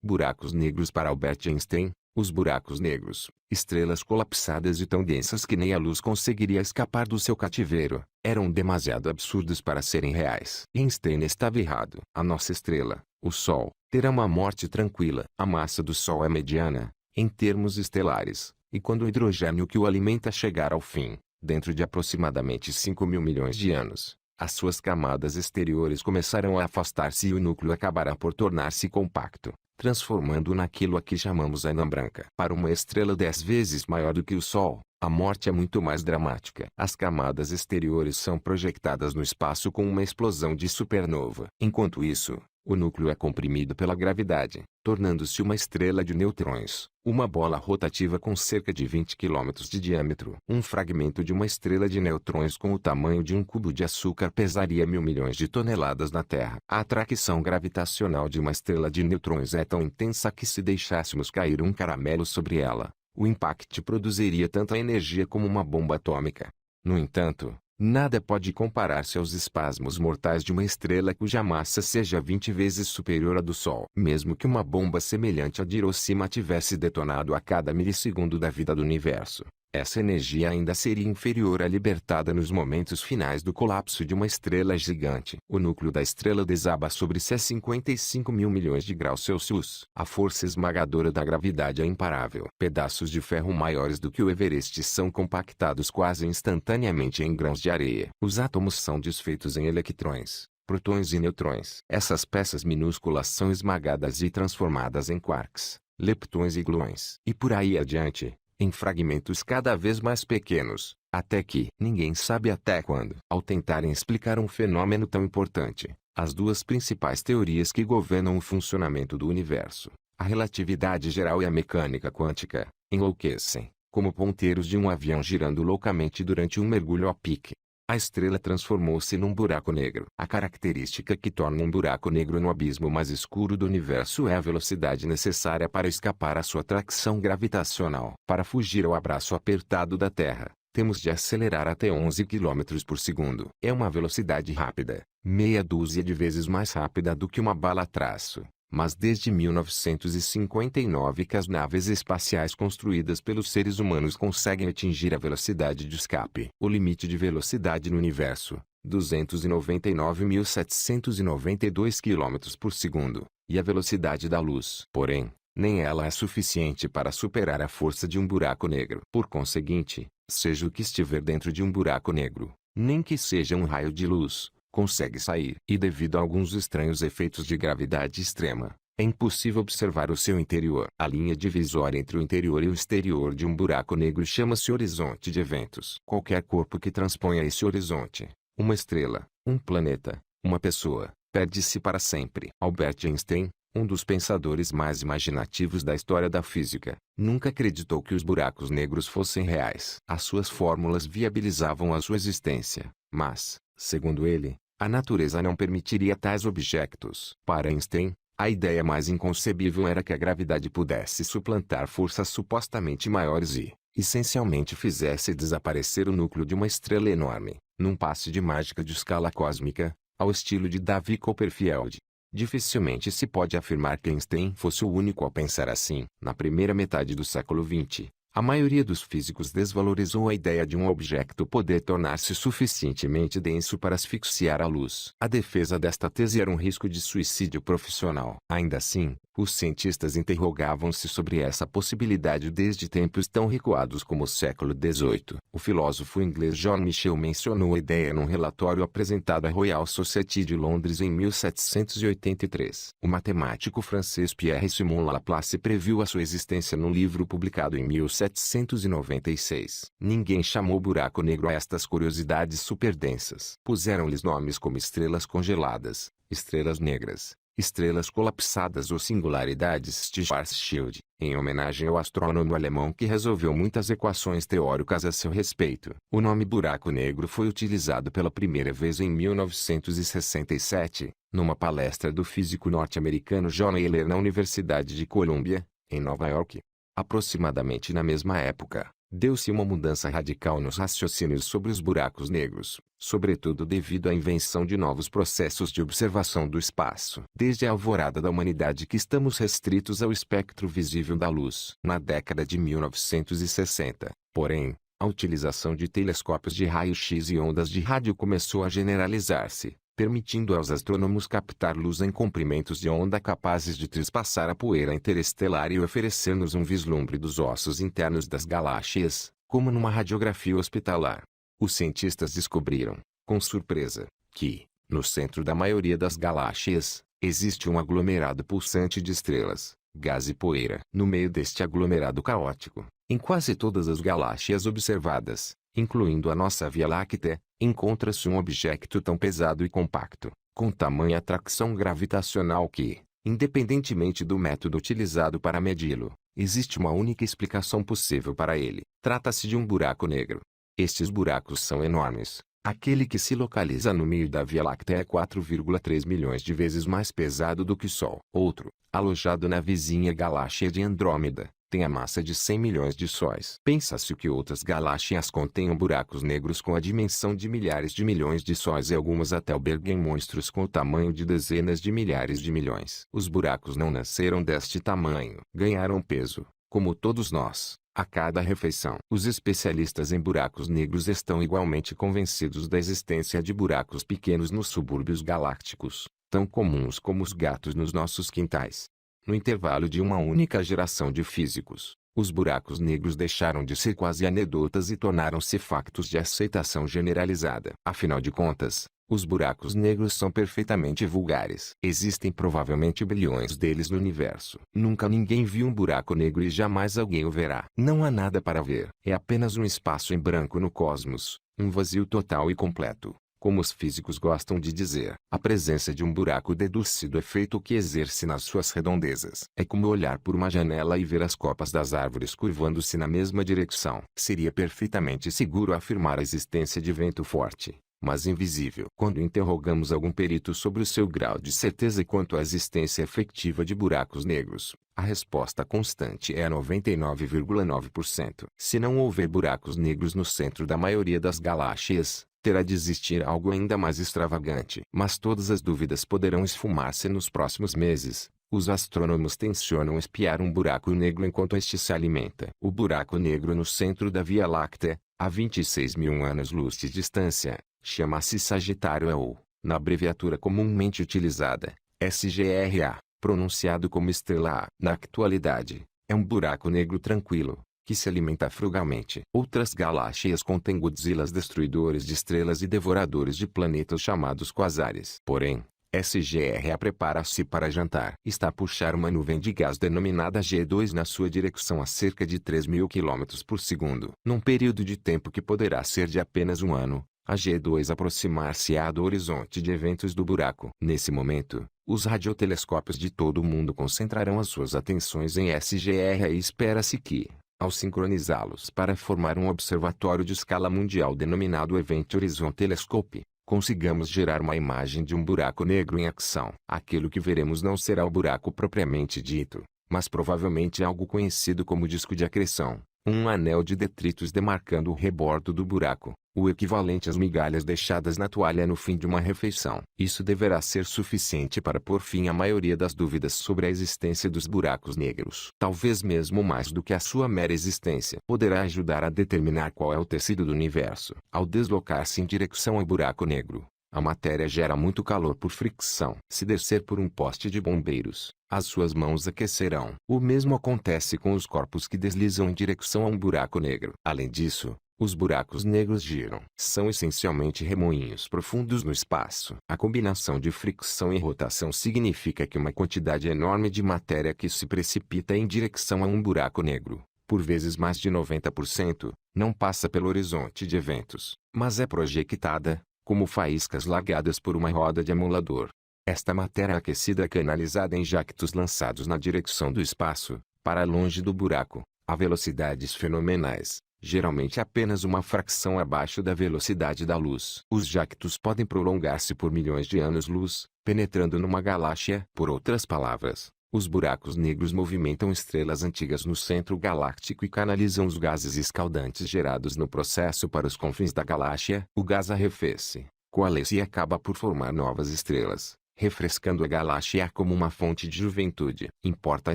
Buracos negros para Albert Einstein. Os buracos negros, estrelas colapsadas e tão densas que nem a luz conseguiria escapar do seu cativeiro, eram demasiado absurdos para serem reais. Einstein estava errado. A nossa estrela, o Sol, terá uma morte tranquila. A massa do Sol é mediana, em termos estelares, e quando o hidrogênio que o alimenta chegar ao fim, dentro de aproximadamente 5 mil milhões de anos, as suas camadas exteriores começarão a afastar-se e o núcleo acabará por tornar-se compacto, transformando naquilo a que chamamos anã branca. Para uma estrela 10 vezes maior do que o Sol, a morte é muito mais dramática. As camadas exteriores são projetadas no espaço com uma explosão de supernova. Enquanto isso, o núcleo é comprimido pela gravidade, tornando-se uma estrela de neutrões, uma bola rotativa com cerca de 20 km de diâmetro. Um fragmento de uma estrela de neutrões com o tamanho de um cubo de açúcar pesaria 1.000 milhões de toneladas na Terra. A atração gravitacional de uma estrela de neutrões é tão intensa que se deixássemos cair um caramelo sobre ela, o impacto produziria tanta energia como uma bomba atômica. No entanto, nada pode comparar-se aos espasmos mortais de uma estrela cuja massa seja 20 vezes superior à do Sol. Mesmo que uma bomba semelhante à de Hiroshima tivesse detonado a cada milissegundo da vida do universo, essa energia ainda seria inferior à libertada nos momentos finais do colapso de uma estrela gigante. O núcleo da estrela desaba sobre si a 55 mil milhões de graus Celsius. A força esmagadora da gravidade é imparável. Pedaços de ferro maiores do que o Everest são compactados quase instantaneamente em grãos de areia. Os átomos são desfeitos em eletrões, protões e neutrões. Essas peças minúsculas são esmagadas e transformadas em quarks, leptões e gluões. E por aí adiante, em fragmentos cada vez mais pequenos, até que ninguém sabe até quando. Ao tentarem explicar um fenômeno tão importante, as duas principais teorias que governam o funcionamento do universo, a relatividade geral e a mecânica quântica, enlouquecem, como ponteiros de um avião girando loucamente durante um mergulho a pique. A estrela transformou-se num buraco negro. A característica que torna um buraco negro no abismo mais escuro do universo é a velocidade necessária para escapar à sua atração gravitacional. Para fugir ao abraço apertado da Terra, temos de acelerar até 11 km por segundo. É uma velocidade rápida, meia dúzia de vezes mais rápida do que uma bala a traço. Mas desde 1959 que as naves espaciais construídas pelos seres humanos conseguem atingir a velocidade de escape. O limite de velocidade no universo, 299.792 km por segundo, e a velocidade da luz. Porém, nem ela é suficiente para superar a força de um buraco negro. Por conseguinte, seja o que estiver dentro de um buraco negro, nem que seja um raio de luz, consegue sair. E devido a alguns estranhos efeitos de gravidade extrema, é impossível observar o seu interior. A linha divisória entre o interior e o exterior de um buraco negro chama-se horizonte de eventos. Qualquer corpo que transponha esse horizonte, uma estrela, um planeta, uma pessoa, perde-se para sempre. Albert Einstein, um dos pensadores mais imaginativos da história da física, nunca acreditou que os buracos negros fossem reais. As suas fórmulas viabilizavam a sua existência, mas, segundo ele, a natureza não permitiria tais objetos. Para Einstein, a ideia mais inconcebível era que a gravidade pudesse suplantar forças supostamente maiores e, essencialmente, fizesse desaparecer o núcleo de uma estrela enorme, num passe de mágica de escala cósmica, ao estilo de Davi Copperfield. Dificilmente se pode afirmar que Einstein fosse o único a pensar assim. Na primeira metade do século XX, a maioria dos físicos desvalorizou a ideia de um objeto poder tornar-se suficientemente denso para asfixiar a luz. A defesa desta tese era um risco de suicídio profissional. Ainda assim, os cientistas interrogavam-se sobre essa possibilidade desde tempos tão recuados como o século XVIII. O filósofo inglês John Michell mencionou a ideia num relatório apresentado à Royal Society de Londres em 1783. O matemático francês Pierre-Simon Laplace previu a sua existência num livro publicado em 1796. Ninguém chamou buraco negro a estas curiosidades superdensas. Puseram-lhes nomes como estrelas congeladas, estrelas negras, estrelas colapsadas ou singularidades Schwarzschild, em homenagem ao astrônomo alemão que resolveu muitas equações teóricas a seu respeito. O nome buraco negro foi utilizado pela primeira vez em 1967, numa palestra do físico norte-americano John Wheeler na Universidade de Columbia, em Nova York. Aproximadamente na mesma época, Deu-se uma mudança radical nos raciocínios sobre os buracos negros, sobretudo devido à invenção de novos processos de observação do espaço. Desde a alvorada da humanidade que estamos restritos ao espectro visível da luz. Na década de 1960, porém, a utilização de telescópios de raio-x e ondas de rádio começou a generalizar-se, permitindo aos astrônomos captar luz em comprimentos de onda capazes de trespassar a poeira interestelar e oferecer-nos um vislumbre dos ossos internos das galáxias, como numa radiografia hospitalar. Os cientistas descobriram, com surpresa, que, no centro da maioria das galáxias, existe um aglomerado pulsante de estrelas, gás e poeira. No meio deste aglomerado caótico, em quase todas as galáxias observadas, incluindo a nossa Via Láctea, encontra-se um objeto tão pesado e compacto, com tamanha atração gravitacional que, independentemente do método utilizado para medi-lo, existe uma única explicação possível para ele. Trata-se de um buraco negro. Estes buracos são enormes. Aquele que se localiza no meio da Via Láctea é 4,3 milhões de vezes mais pesado do que o Sol. Outro, alojado na vizinha galáxia de Andrômeda, tem a massa de 100 milhões de sóis. Pensa-se que outras galáxias contenham buracos negros com a dimensão de milhares de milhões de sóis e algumas até alberguem monstros com o tamanho de dezenas de milhares de milhões. Os buracos não nasceram deste tamanho. Ganharam peso, como todos nós, a cada refeição. Os especialistas em buracos negros estão igualmente convencidos da existência de buracos pequenos nos subúrbios galácticos, tão comuns como os gatos nos nossos quintais. No intervalo de uma única geração de físicos, os buracos negros deixaram de ser quase anedotas e tornaram-se factos de aceitação generalizada. Afinal de contas, os buracos negros são perfeitamente vulgares. Existem provavelmente bilhões deles no universo. Nunca ninguém viu um buraco negro e jamais alguém o verá. Não há nada para ver. É apenas um espaço em branco no cosmos, um vazio total e completo. Como os físicos gostam de dizer, a presença de um buraco deduz-se do efeito que exerce nas suas redondezas. É como olhar por uma janela e ver as copas das árvores curvando-se na mesma direção. Seria perfeitamente seguro afirmar a existência de vento forte, mas invisível. Quando interrogamos algum perito sobre o seu grau de certeza quanto à existência efetiva de buracos negros, a resposta constante é 99,9%. Se não houver buracos negros no centro da maioria das galáxias, terá de existir algo ainda mais extravagante. Mas todas as dúvidas poderão esfumar-se nos próximos meses. Os astrônomos tencionam espiar um buraco negro enquanto este se alimenta. O buraco negro no centro da Via Láctea, a 26 mil anos-luz de distância, chama-se Sagitário ou, na abreviatura comumente utilizada, SGRA, pronunciado como estrela A. Na atualidade, é um buraco negro tranquilo, que se alimenta frugalmente. Outras galáxias contêm Godzillas destruidores de estrelas e devoradores de planetas chamados quasares. Porém, SGRA prepara-se para jantar. Está a puxar uma nuvem de gás denominada G2 na sua direção a cerca de 3.000 km por segundo. Num período de tempo que poderá ser de apenas um ano, a G2 aproximar-se-á do horizonte de eventos do buraco. Nesse momento, os radiotelescópios de todo o mundo concentrarão as suas atenções em SGRA e espera-se que, ao sincronizá-los para formar um observatório de escala mundial denominado Event Horizon Telescope, consigamos gerar uma imagem de um buraco negro em ação. Aquilo que veremos não será o buraco propriamente dito, mas provavelmente algo conhecido como disco de acreção, um anel de detritos demarcando o rebordo do buraco, o equivalente às migalhas deixadas na toalha no fim de uma refeição. Isso deverá ser suficiente para pôr fim à maioria das dúvidas sobre a existência dos buracos negros. Talvez mesmo mais do que a sua mera existência. Poderá ajudar a determinar qual é o tecido do universo. Ao deslocar-se em direção ao buraco negro, a matéria gera muito calor por fricção. Se descer por um poste de bombeiros, as suas mãos aquecerão. O mesmo acontece com os corpos que deslizam em direção a um buraco negro. Além disso, os buracos negros giram. São essencialmente remoinhos profundos no espaço. A combinação de fricção e rotação significa que uma quantidade enorme de matéria que se precipita em direção a um buraco negro, por vezes mais de 90%, não passa pelo horizonte de eventos, mas é projetada, como faíscas largadas por uma roda de amolador. Esta matéria aquecida é canalizada em jactos lançados na direção do espaço, para longe do buraco, a velocidades fenomenais, geralmente apenas uma fração abaixo da velocidade da luz. Os jactos podem prolongar-se por milhões de anos-luz, penetrando numa galáxia. Por outras palavras, Os buracos negros movimentam estrelas antigas no centro galáctico e canalizam os gases escaldantes gerados no processo para os confins da galáxia. O gás arrefece, coalesce e acaba por formar novas estrelas, refrescando a galáxia como uma fonte de juventude. Importa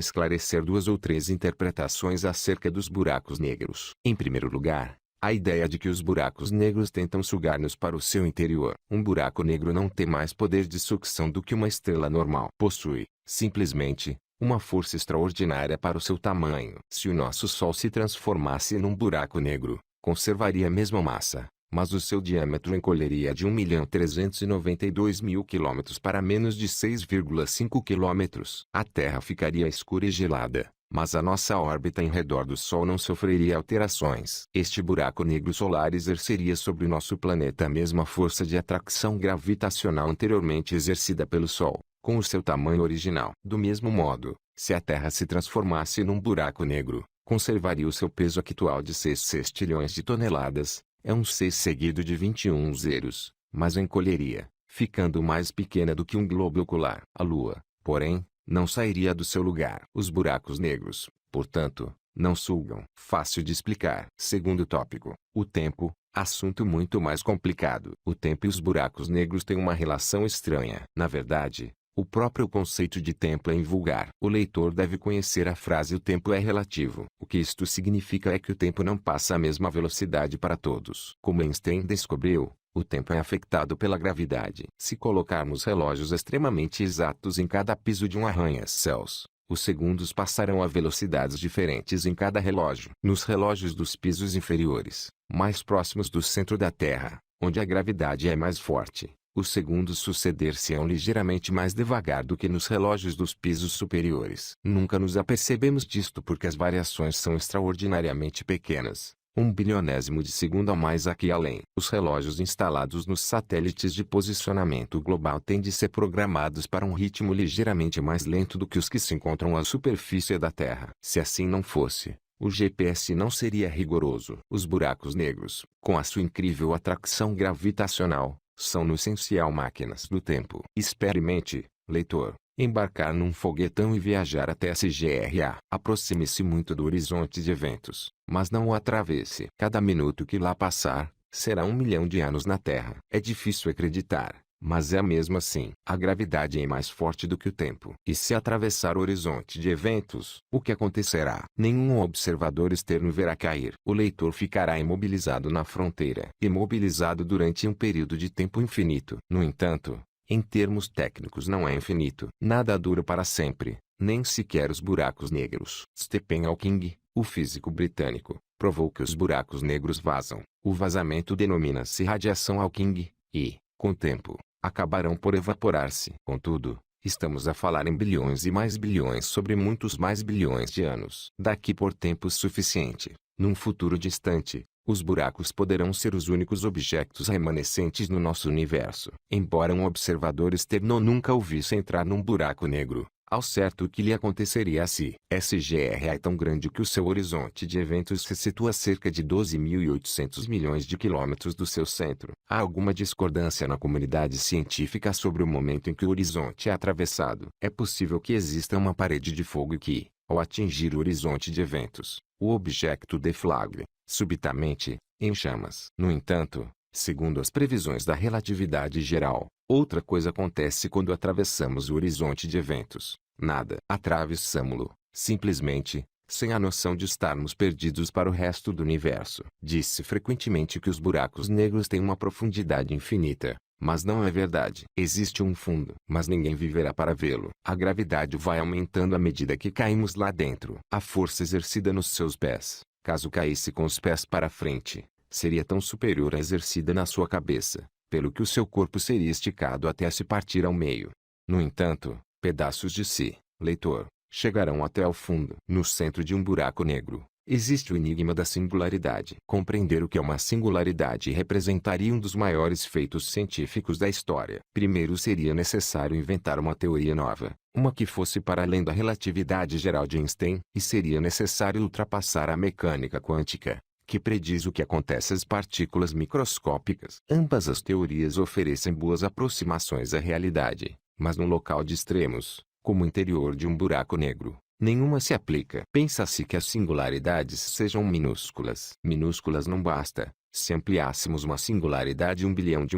esclarecer duas ou três interpretações acerca dos buracos negros. Em primeiro lugar, a ideia de que os buracos negros tentam sugar-nos para o seu interior. Um buraco negro não tem mais poder de sucção do que uma estrela normal. Possui, simplesmente, uma força extraordinária para o seu tamanho. Se o nosso Sol se transformasse num buraco negro, conservaria a mesma massa, mas o seu diâmetro encolheria de 1.392.000 km para menos de 6,5 km. A Terra ficaria escura e gelada, mas a nossa órbita em redor do Sol não sofreria alterações. Este buraco negro solar exerceria sobre o nosso planeta a mesma força de atração gravitacional anteriormente exercida pelo Sol, com o seu tamanho original. Do mesmo modo, se a Terra se transformasse num buraco negro, conservaria o seu peso actual de 6 sextilhões de toneladas, é um 6 seguido de 21 zeros, mas encolheria, ficando mais pequena do que um globo ocular. A Lua, porém, não sairia do seu lugar. Os buracos negros, portanto, não sugam. Fácil de explicar. Segundo tópico, o tempo, assunto muito mais complicado. O tempo e os buracos negros têm uma relação estranha. Na verdade, o próprio conceito de tempo é invulgar. O leitor deve conhecer a frase "o tempo é relativo". O que isto significa é que o tempo não passa a mesma velocidade para todos. Como Einstein descobriu, o tempo é afetado pela gravidade. Se colocarmos relógios extremamente exatos em cada piso de um arranha-céus, os segundos passarão a velocidades diferentes em cada relógio. Nos relógios dos pisos inferiores, mais próximos do centro da Terra, onde a gravidade é mais forte, os segundos suceder-se-ão ligeiramente mais devagar do que nos relógios dos pisos superiores. Nunca nos apercebemos disto porque as variações são extraordinariamente pequenas, 1/1000 de segundo a mais aqui além. Os relógios instalados nos satélites de posicionamento global têm de ser programados para um ritmo ligeiramente mais lento do que os que se encontram à superfície da Terra. Se assim não fosse, o GPS não seria rigoroso. Os buracos negros, com a sua incrível atração gravitacional, são no essencial máquinas do tempo. Experimente, leitor, embarcar num foguetão e viajar até SGRA. Aproxime-se muito do horizonte de eventos, mas não o atravesse. Cada minuto que lá passar, será 1 milhão de anos na Terra. É difícil acreditar, mas é mesmo assim. A gravidade é mais forte do que o tempo. E se atravessar o horizonte de eventos, o que acontecerá? Nenhum observador externo verá cair. O leitor ficará imobilizado na fronteira. Imobilizado durante um período de tempo infinito. No entanto, em termos técnicos não é infinito. Nada dura para sempre, nem sequer os buracos negros. Stephen Hawking, o físico britânico, provou que os buracos negros vazam. O vazamento denomina-se radiação Hawking, e, com o tempo, acabarão por evaporar-se. Contudo, estamos a falar em bilhões e mais bilhões sobre muitos mais bilhões de anos. Daqui por tempo suficiente, num futuro distante, os buracos poderão ser os únicos objetos remanescentes no nosso universo. Embora um observador externo nunca o visse entrar num buraco negro, ao certo o que lhe aconteceria se SGR é tão grande que o seu horizonte de eventos se situa a cerca de 12.800 milhões de quilômetros do seu centro. Há alguma discordância na comunidade científica sobre o momento em que o horizonte é atravessado. É possível que exista uma parede de fogo e que, ao atingir o horizonte de eventos, o objeto deflagre, subitamente, em chamas. No entanto, segundo as previsões da relatividade geral, outra coisa acontece quando atravessamos o horizonte de eventos. Nada. Atravessamo-lo, simplesmente, sem a noção de estarmos perdidos para o resto do universo. Diz-se frequentemente que os buracos negros têm uma profundidade infinita, mas não é verdade. Existe um fundo, mas ninguém viverá para vê-lo. A gravidade vai aumentando à medida que caímos lá dentro. A força exercida nos seus pés, caso caísse com os pés para frente, seria tão superior à exercida na sua cabeça, pelo que o seu corpo seria esticado até se partir ao meio. No entanto, pedaços de si, leitor, chegarão até ao fundo. No centro de um buraco negro, existe o enigma da singularidade. Compreender o que é uma singularidade representaria um dos maiores feitos científicos da história. Primeiro seria necessário inventar uma teoria nova, uma que fosse para além da relatividade geral de Einstein, e seria necessário ultrapassar a mecânica quântica, que prediz o que acontece às partículas microscópicas. Ambas as teorias oferecem boas aproximações à realidade, mas no local de extremos, como o interior de um buraco negro. Nenhuma se aplica. Pensa-se que as singularidades sejam minúsculas. Minúsculas não basta. Se ampliássemos uma singularidade 1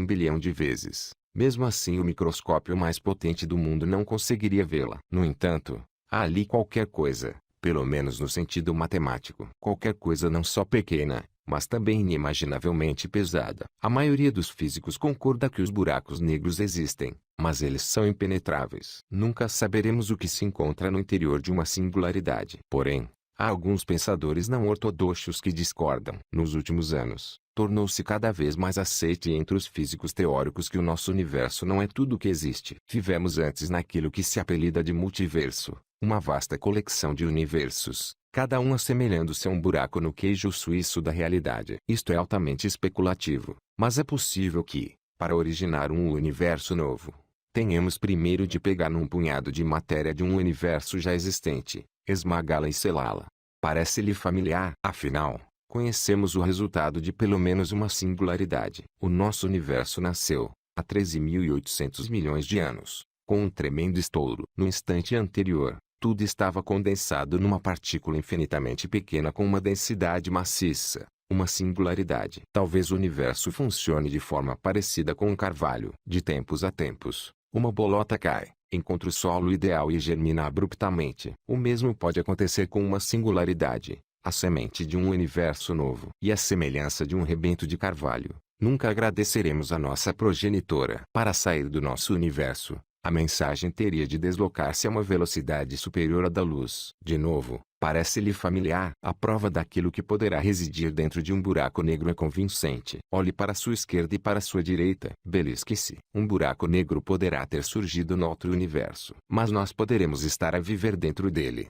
bilhão de vezes, mesmo assim o microscópio mais potente do mundo não conseguiria vê-la. No entanto, há ali qualquer coisa, pelo menos no sentido matemático. Qualquer coisa não só pequena, mas também inimaginavelmente pesada. A maioria dos físicos concorda que os buracos negros existem, mas eles são impenetráveis. Nunca saberemos o que se encontra no interior de uma singularidade. Porém, há alguns pensadores não ortodoxos que discordam. Nos últimos anos, tornou-se cada vez mais aceite entre os físicos teóricos que o nosso universo não é tudo o que existe. Vivemos antes naquilo que se apelida de multiverso, uma vasta coleção de universos, cada um assemelhando-se a um buraco no queijo suíço da realidade. Isto é altamente especulativo, mas é possível que, para originar um universo novo, tenhamos primeiro de pegar num punhado de matéria de um universo já existente, esmagá-la e selá-la. Parece-lhe familiar? Afinal, conhecemos o resultado de pelo menos uma singularidade. O nosso universo nasceu, há 13.800 milhões de anos, com um tremendo estouro. No instante anterior, tudo estava condensado numa partícula infinitamente pequena com uma densidade maciça, uma singularidade. Talvez o universo funcione de forma parecida com um carvalho. De tempos a tempos, uma bolota cai, encontra o solo ideal e germina abruptamente. O mesmo pode acontecer com uma singularidade, a semente de um universo novo. E à semelhança de um rebento de carvalho, nunca agradeceremos a nossa progenitora. Para sair do nosso universo, a mensagem teria de deslocar-se a uma velocidade superior à da luz. De novo, parece-lhe familiar? A prova daquilo que poderá residir dentro de um buraco negro é convincente. Olhe para sua esquerda e para sua direita. Belisque-se. Um buraco negro poderá ter surgido no outro universo, mas nós poderemos estar a viver dentro dele.